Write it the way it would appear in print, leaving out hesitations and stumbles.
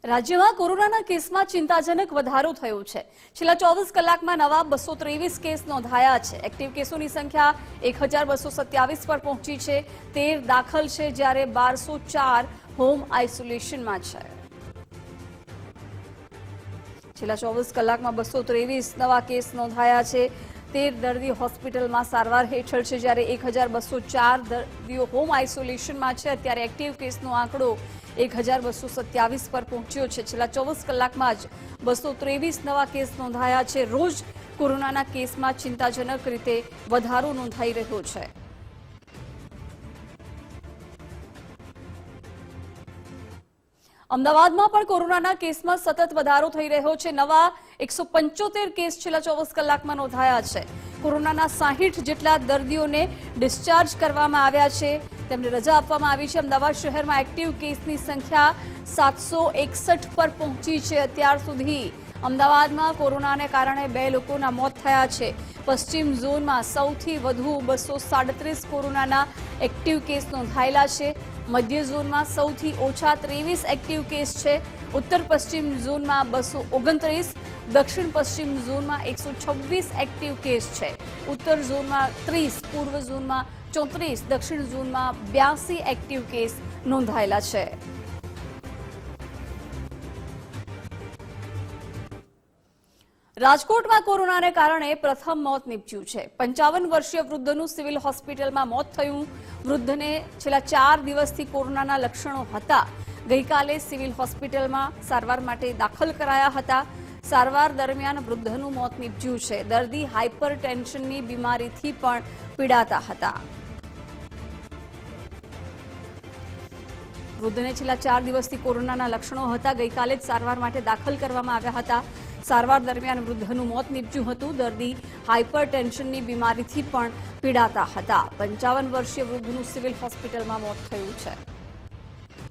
રાજ્યમાં કોરોનાના કેસમાં ચિંતાજનક વધારો થયો છે। છેલ્લા 24 કલાકમાં નવા 223 કેસ નોંધાયા છે। એક્ટિવ કેસોની સંખ્યા 1227 પર પહોંચી છે। 13 દાખલ છે જ્યારે 1204 હોમ આઇસોલેશનમાં છે। છેલ્લા 24 કલાકમાં 223 નવા કેસ નોંધાયા છે। 13 દર્દી હોસ્પિટલમાં સારવાર હેઠળ છે જ્યારે 1204 દર્દીઓ હોમ આઇસોલેશનમાં છે। અત્યારે એક્ટિવ કેસનો આંકડો 1227 પર પહોંચ્યો છે। છેલ્લા 24 કલાકમાં જ 223 નવા કેસ નોંધાયા છે। રોજ કોરોનાના કેસમાં ચિંતાજનક રીતે વધારો નોંધાઈ રહ્યો છે। અમદાવાદમાં પણ કોરોનાના કેસમાં સતત વધારો થઈ રહ્યો છે। નવા 175 કેસ છેલ્લા 24 કલાકમાં નોંધાયા છે। કોરોનાના 60 જેટલા દર્દીઓને ડિસ્ચાર્જ કરવામાં આવ્યા છે, તેમને રજા આપવામાં આવી છે। અમદાવાદ શહેરમાં એક્ટિવ કેસની સંખ્યા 761 પર પહોંચી છે। અત્યાર સુધી અમદાવાદમાં કોરોનાને કારણે 2 લોકોના મોત થયા છે। પશ્ચિમ ઝોનમાં સૌથી વધુ 237 કોરોનાના એક્ટિવ કેસ નોંધાયેલા છે। મધ્ય ઝોનમાં સૌથી ઓછા 23 એક્ટિવ કેસ છે। ઉત્તર પશ્ચિમ ઝોનમાં 229, દક્ષિણ પશ્ચિમ ઝોનમાં 126 એક્ટિવ કેસ છે। ઉત્તર ઝોનમાં 30, પૂર્વ ઝોનમાં 34, દક્ષિણ ઝોનમાં 82 એક્ટિવ કેસ નોંધાયેલા છે। રાજકોટમાં કોરોનાને કારણે પ્રથમ મોત નીપજ્યું છે। 55 વર્ષીય વૃદ્ધનું સિવિલ હોસ્પિટલમાં મોત થયું। વૃદ્ધને છેલ્લા 4 દિવસથી કોરોનાના લક્ષણો હતા। ગઈકાલે સિવિલ હોસ્પિટલમાં સારવાર માટે દાખલ કરાયા હતા। સારવાર દરમિયાન વૃદ્ધનું મોત નીપજ્યું છે। દર્દી હાઇપર ટેન્શનની બીમારીથી પણ પીડાતા હતા। વૃદ્ધને છેલ્લા 4 દિવસથી કોરોનાના લક્ષણો હતા। ગઈકાલે જ સારવાર માટે દાખલ કરવામાં આવ્યા હતા। સારવાર દરમિયાન વૃદ્ધનું મોત નીપજ્યું હતું। દર્દી હાઇપર ટેન્શનની બીમારીથી પણ પીડાતા હતા। 55 વર્ષીય વૃદ્ધનું સિવિલ હોસ્પિટલમાં મોત થયું છે।